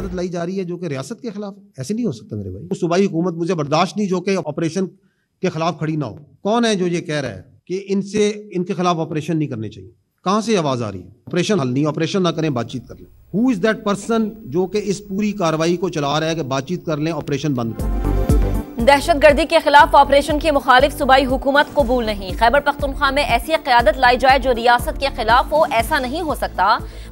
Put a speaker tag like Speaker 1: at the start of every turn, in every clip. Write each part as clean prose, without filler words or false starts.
Speaker 1: क़यादत लाई जा रही है जो कि रियासत के खिलाफ है। ऐसे नहीं हो सकता मेरे भाई। सूबाई हुकूमत मुझे बर्दाश्त नहीं जो कि ऑपरेशन के खिलाफ खड़ी ना हो। कौन है जो ये कह रहा है कि इनके खिलाफ ऑपरेशन नहीं करने चाहिए? कहां से आवाज आ रही है? ऑपरेशन हल नहीं, ऑपरेशन ना करें, बातचीत कर लें। हु इज दैट पर्सन जो कि इस पूरी कार्रवाई को चला रहा है कि बातचीत कर लें, ऑपरेशन बंद करें?
Speaker 2: दहशतगर्दी के खिलाफ ऑपरेशन के मुखालिफ सूबाई हुकूमत कबूल नहीं। खैबर पख्तूनख्वा में ऐसी क़यादत लाई जाए जो रियासत के खिलाफ हो, ऐसा नहीं हो सकता।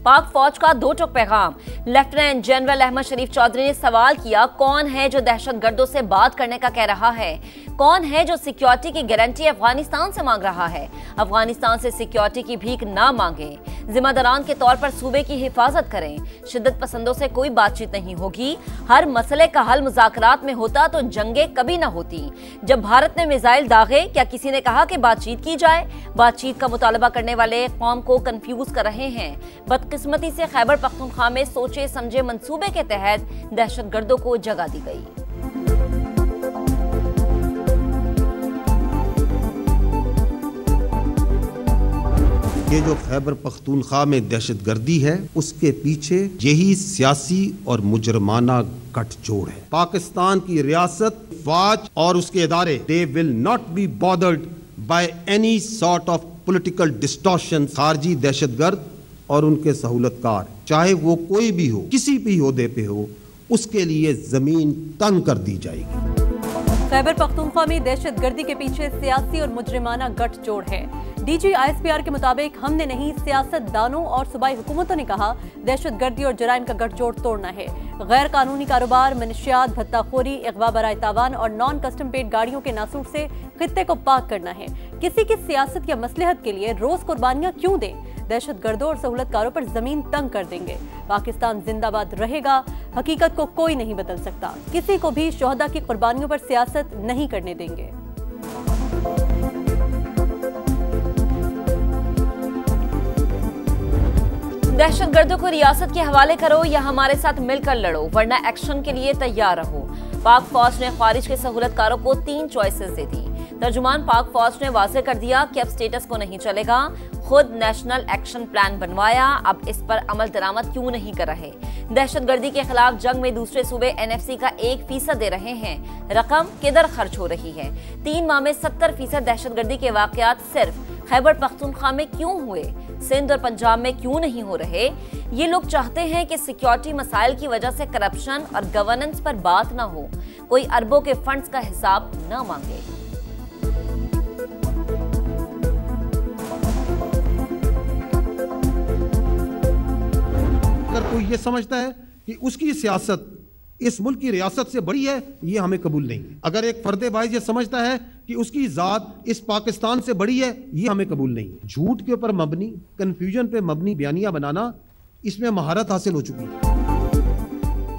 Speaker 2: पाक फौज का दो टुक पैगाम। लेफ्टिनेंट जनरल अहमद शरीफ चौधरी ने सवाल किया, कौन है जो दहशतगर्दों से बात करने का कह रहा है? कौन है जो सिक्योरिटी की गारंटी अफगानिस्तान से मांग रहा है? अफगानिस्तान से सिक्योरिटी की भीख ना मांगे, जिम्मेदारान के तौर पर सूबे की हिफाजत करें। शिद्दत पसंदों से कोई बातचीत नहीं होगी। हर मसले का हल मुज़ाकरात में होता तो जंगे कभी ना होती। जब भारत ने मिसाइल दागे, क्या किसी ने कहा कि बातचीत की जाए? बातचीत का मुतालबा करने वाले कौम को कंफ्यूज कर रहे हैं। बदकिस्मती से खैबर पख्तूनख्वा में सोचे समझे मंसूबे के तहत दहशतगर्दों को जगह दी गई।
Speaker 1: ये जो खैबर पख्तूनख्वा में दहशतगर्दी है, उसके पीछे यही सियासी और मुजरमाना गठजोड़ है। पाकिस्तान की रियासत, फौज और उसके इदारे, they will not be bothered by any sort of political distortion. खारजी दहशतगर्द और उनके सहूलतकार, चाहे वो कोई भी हो, किसी भी ओहदे पे हो, उसके लिए जमीन तंग कर दी जाएगी।
Speaker 3: खैबर पख्तूनख्वा में दहशतगर्दी के पीछे सियासी और मुजरिमाना गठजोड़ है। डीजी ISPR के मुताबिक हमने नहीं, सियासतदानों और सूबाई हुकूमतों ने कहा दहशतगर्दी और जराइम का गठजोड़ तोड़ना है। गैर कानूनी कारोबार, मनशियात, भत्ताखोरी, अगवा बराए तावान और नॉन कस्टम पेड गाड़ियों के नासूर से खित्ते को पाक करना है। किसी की सियासत या मसलहत के लिए रोज कुर्बानियां क्यों दें? दहशतगर्दों और सहूलतकारों पर जमीन तंग कर देंगे। पाकिस्तान जिंदाबाद रहेगा। हकीकत को कोई नहीं बदल सकता। किसी को भी शोहदा की कुर्बानियों पर सियासत नहीं करने देंगे।
Speaker 2: दहशतगर्दों को रियासत के हवाले करो या हमारे साथ मिलकर लड़ो, वरना एक्शन के लिए तैयार रहो। पाक फौज ने खारिज के सहूलतकारों को 3 चॉइसेस दे दी। तर्जुमान पाक फौज ने वाज़ेह कर दिया कि अब स्टेटस को नहीं चलेगा। खुद नेशनल एक्शन प्लान बनवाया, अब इस पर अमल दरामद क्यों नहीं कर रहे? दहशतगर्दी के खिलाफ जंग में दूसरे सूबे NFC का 1% दे रहे हैं। रकम किधर खर्च हो रही है? 3 माह में 70% दहशतगर्दी के वाकयात सिर्फ खैबर पख्तूनख्वा में क्यों हुए? सिंध और पंजाब में क्यों नहीं हो रहे? ये लोग चाहते हैं कि सिक्योरिटी मसाइल की वजह से करप्शन और गवर्नेंस पर बात ना हो, कोई अरबों के फंड्स का हिसाब ना मांगे।
Speaker 1: अगर कोई ये समझता है कि उसकी सियासत इस मुल्क की रियासत से बड़ी है, ये हमें कबूल नहीं है। अगर एक फर्देबाज ये समझता है कि उसकी जात इस पाकिस्तान से बड़ी है, ये हमें कबूल नहीं है। झूठ के ऊपर मबनी, कंफ्यूजन पे मबनी बयानियां बनाना, इसमें महारत हासिल हो चुकी है।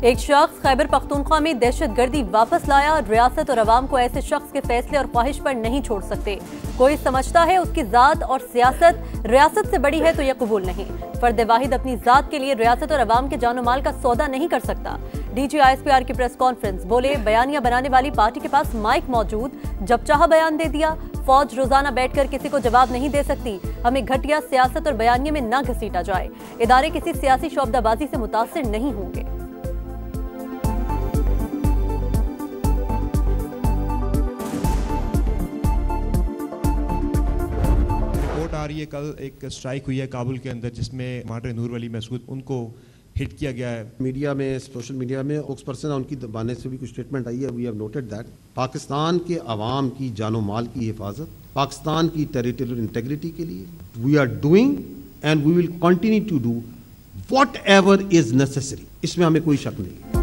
Speaker 3: एक शख्स खैबर पख्तूनख्वा में दहशतगर्दी वापस लाया और रियासत और अवाम को ऐसे शख्स के फैसले और ख्वाहिश पर नहीं छोड़ सकते। कोई समझता है उसकी जात और सियासत रियासत से बड़ी है तो यह कबूल नहीं। फर्द वाहिद अपनी जात के लिए रियासत और अवाम के जानो माल का सौदा नहीं कर सकता। डीजी ISPR की प्रेस कॉन्फ्रेंस, बोले बयानियां बनाने वाली पार्टी के पास माइक मौजूद, जब चाहा बयान दे दिया। फौज रोजाना बैठकर किसी को जवाब नहीं दे सकती। हमें घटिया सियासत और बयानिए में न घसीटा जाए। इदारे किसी सियासी शोबदाबाजी से मुतासिर नहीं होंगे।
Speaker 4: आ रही है, कल एक स्ट्राइक हुई है काबुल के अंदर जिसमें माडर नूर वली मसूद उनको हिट किया गया है।
Speaker 1: मीडिया में, सोशल मीडिया में स्पोक्सपर्सन उनकी दबाने से भी कुछ स्टेटमेंट आई है। We have noted that Pakistan के अवाम की जानो माल की हिफाजत, पाकिस्तान की टेरिटोरियल इंटेग्रिटी के लिए we are doing and we will continue to do whatever is necessary. इसमें हमें कोई शक नहीं।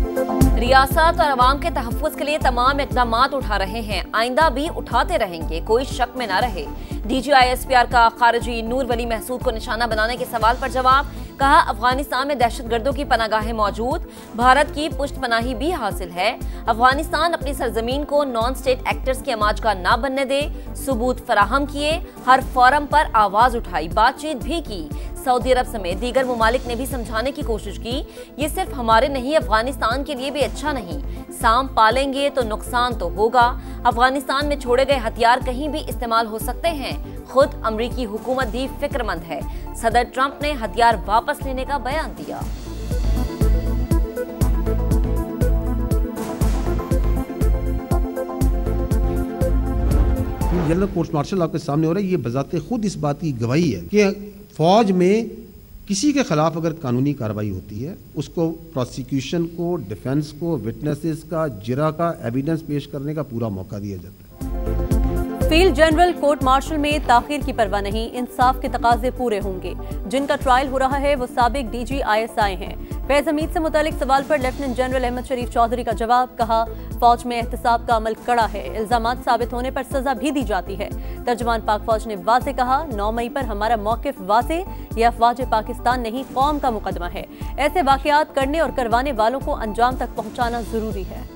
Speaker 2: रियासत और अवाम के तहफ़्फ़ुज़ के लिए तमाम इक़दामात उठा रहे हैं, आइंदा भी उठाते रहेंगे, कोई शक में ना रहे। डीजी ISPR का खारजी नूर वली महसूद को निशाना बनाने के सवाल पर जवाब, कहा अफगानिस्तान में दहशतगर्दों की पनागाहें मौजूद, भारत की पुष्टपनाही भी हासिल है। अफगानिस्तान अपनी सरजमीन को नॉन स्टेट एक्टर्स की अमाजगाह ना बनने दे। सबूत फराहम किए, हर फोरम पर आवाज उठाई, बातचीत भी की। सऊदी अरब समेत दीगर ममालिक ने भी समझाने की कोशिश की, ये सिर्फ हमारे नहीं अफगानिस्तान के लिए भी अच्छा नहीं। साम पालेंगे तो नुकसान तो होगा। अफगानिस्तान में छोड़े गए हथियार कहीं भी इस्तेमाल हो सकते हैं। खुद अमरीकी हुकूमत भी फिक्रमंद है। सदर ट्रंप ने हथियार वापस लेने का बयान दिया।
Speaker 1: जनरल कोर्ट मार्शल आपके सामने हो रहा है, ये बजाते खुद इस बात की गवाही है कि फौज में किसी के खिलाफ अगर कानूनी कार्रवाई होती है, उसको प्रोसिक्यूशन को, डिफेंस को, विटनेसेस का, जिरा का एविडेंस पेश करने का पूरा मौका दिया जाता है।
Speaker 3: फील्ड जनरल कोर्ट मार्शल में ताखीर की परवाह नहीं, इंसाफ के तकाजे पूरे होंगे। जिनका ट्रायल हो रहा है वो साबिक डीजी ISI हैं। फैज हमीद से मुतालिक सवाल पर लेफ्टिनेंट जनरल अहमद शरीफ चौधरी का जवाब, कहा फौज में एहतसाब का अमल कड़ा है, इल्जामात साबित होने पर सजा भी दी जाती है। तर्जुमान पाक फौज ने वाज़ेह कहा, 9 मई पर हमारा मौकिफ वाज़ेह, यह अफवाज पाकिस्तान नहीं कौम का मुकदमा है। ऐसे वाकयात करने और करवाने वालों को अंजाम तक पहुंचाना जरूरी है।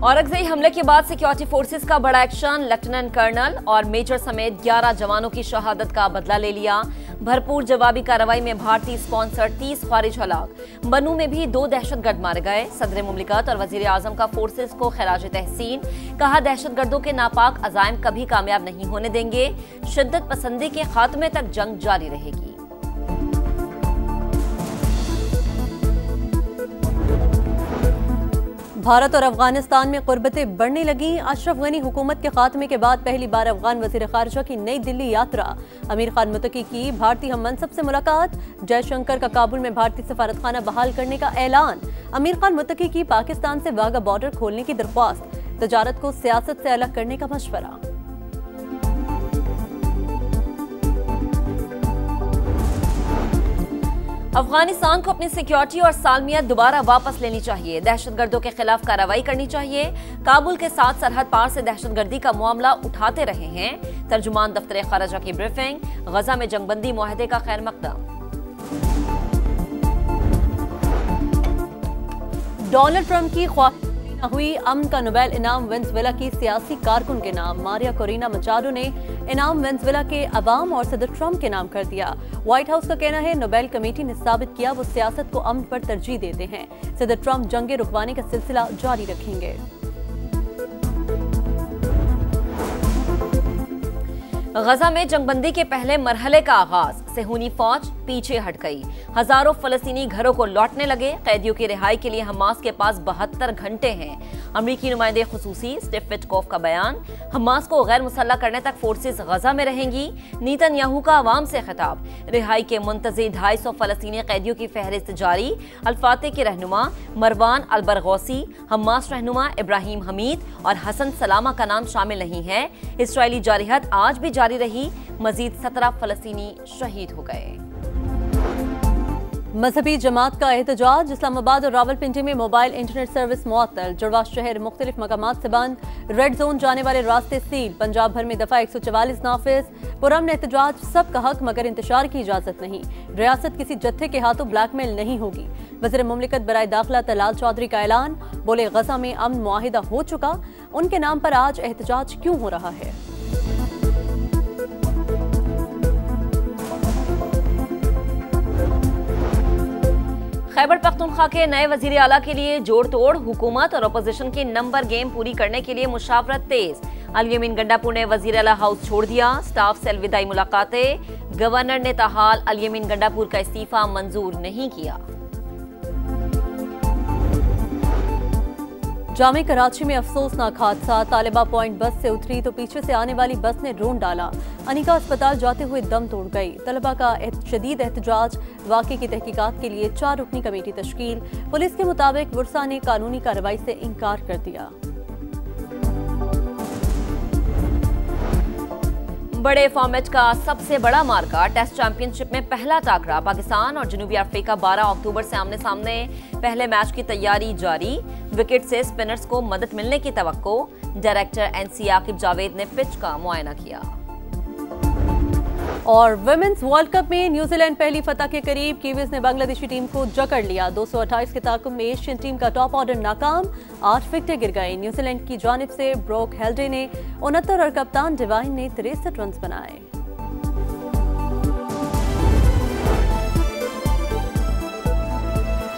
Speaker 2: औरंगजेब हमले के बाद सिक्योरिटी फोर्सेस का बड़ा एक्शन, लेफ्टिनेंट कर्नल और मेजर समेत 11 जवानों की शहादत का बदला ले लिया। भरपूर जवाबी कार्रवाई में भारतीय स्पॉन्सर 30 ख्वारिज हलाक। बनू में भी 2 दहशतगर्द मारे गए। सदर मुमलिकत और वजीर आजम का फोर्सेस को खराज तहसीन, कहा दहशतगर्दों के नापाक अजायम कभी कामयाब नहीं होने देंगे, शिद्दत पसंदी के खात्मे तक जंग जारी रहेगी।
Speaker 3: भारत और अफगानिस्तान में कुर्बतें बढ़ने लगी। अशरफ गनी हुकूमत के खात्मे के बाद पहली बार अफगान वजीर खारजा की नई दिल्ली यात्रा। अमीर खान मुत्तकी की भारतीय हम मनसब से मुलाकात। जयशंकर का काबुल में भारतीय सफारतखाना बहाल करने का ऐलान। अमीर खान मुत्तकी की पाकिस्तान से वाघा बॉर्डर खोलने की दरख्वास्त। तजारत को सियासत से अलग करने का मशवरा।
Speaker 2: अफगानिस्तान को अपनी सिक्योरिटी और सालमियत दोबारा वापस लेनी चाहिए। दहशतगर्दों के खिलाफ कार्रवाई करनी चाहिए। काबुल के साथ सरहद पार से दहशतगर्दी का मामला उठाते रहे हैं। तर्जुमान दफ्तर खारजा की ब्रीफिंग। गजा में जंगबंदी मुआहदे का खैर मकदम।
Speaker 3: डोनाल्ड ट्रंप की ख्वाहिश हुई, अमन का नोबेल इनाम वेनेजुएला की सियासी कारकुन के नाम। मारिया कोरिना मचाडो ने इनाम वेनेजुएला के अवाम और सदर ट्रंप के नाम कर दिया। व्हाइट हाउस का कहना है नोबेल कमेटी ने साबित किया वो सियासत को अमन पर तरजीह देते हैं। सदर ट्रंप जंगे रुकवाने का सिलसिला जारी रखेंगे।
Speaker 2: गजा में जंगबंदी के पहले मरहले का आगाज। सेहूनी फौज पीछे हट गई। हजारों फलस्तीनी घरों को लौटने लगे। कैदियों की रिहाई के लिए हमास के पास 72 घंटे हैं। अमरीकी नुमाइंदे खुसूसी स्टीव विटकॉफ का बयान। हमास को गैर मुसल्लह करने तक फोर्सेस गजा में रहेंगी। नेतन्याहू का अवाम से खिताब। रिहाई के मुंतज़िर 250 फलस्तीनी कैदियों की फहरिस्त जारी। अल-फातह के रहनुमा मरवान अल-बरगौसी, हमास रहनुमा इब्राहिम हमीद और हसन सलामा का नाम शामिल नहीं है। इस्राएली जारहियत आज भी जारी रही। मजीद 17 फलस्तीनी शहीद हो गए।
Speaker 3: मजहबी जमात का एहतजाज। इस्लामाबाद और रावलपिंडी में मोबाइल इंटरनेट सर्विस मुअत्तल। जुड़वा शहर मुख्तलिफ मकामात से बंद। रेड जोन जाने वाले रास्ते सील। पंजाब भर में दफा 144 नाफिज। पुरअमन एहतजाज, सबका हक मगर इंतशार की इजाजत नहीं। रियासत किसी जत्थे के हाथों ब्लैकमेल नहीं होगी। वज़ीर मुमलिकत बराए दाखिला तलाल चौधरी का ऐलान। बोले गजा में अमन मुआहिदा हो चुका, उनके नाम पर आज एहतजाज क्यों हो रहा है।
Speaker 2: खैबर पख्तूनख्वा के नए वजीर आला के लिए जोड़ तोड़। हुकूमत और अपोजिशन की नंबर गेम पूरी करने के लिए मुशावरत तेज। अल यमीन गंडापुर ने वजीर आला हाउस छोड़ दिया। स्टाफ से अलविदाई मुलाकातें। गवर्नर ने ताहाल अल यमीन गंडापुर का इस्तीफा मंजूर नहीं किया।
Speaker 3: जामे कराची में अफसोसनाक हादसा। तालिबा पॉइंट बस से उतरी तो पीछे से आने वाली बस ने ड्रोन डाला। अनिका अस्पताल जाते हुए दम तोड़ गई। तलबा का शदीद एहतजाज। वाक़े की तहकीकात के लिए 4 रुकनी कमेटी तश्कील। पुलिस के मुताबिक वर्षा ने कानूनी कार्रवाई से इनकार कर दिया।
Speaker 2: बड़े फॉर्मेट का सबसे बड़ा मार्का। टेस्ट चैंपियनशिप में पहला टाकरा। पाकिस्तान और जनूबी अफ्रीका 12 अक्टूबर से आमने सामने। पहले मैच की तैयारी जारी। विकेट से स्पिनर्स को मदद मिलने की तवक्को। डायरेक्टर NC आकिब जावेद ने पिच का मुआयना किया।
Speaker 3: और विमेंस वर्ल्ड कप में न्यूजीलैंड पहली फतह के करीब। कीवीज ने बांग्लादेशी टीम को जकड़ लिया। 228 के ताकुब में एशियन टीम का टॉप ऑर्डर नाकाम। 8 विकेटें गिर गए। न्यूजीलैंड की जानिब से ब्रोक हेल्डे ने 69 और कप्तान डिवाइन ने 63 रन बनाए।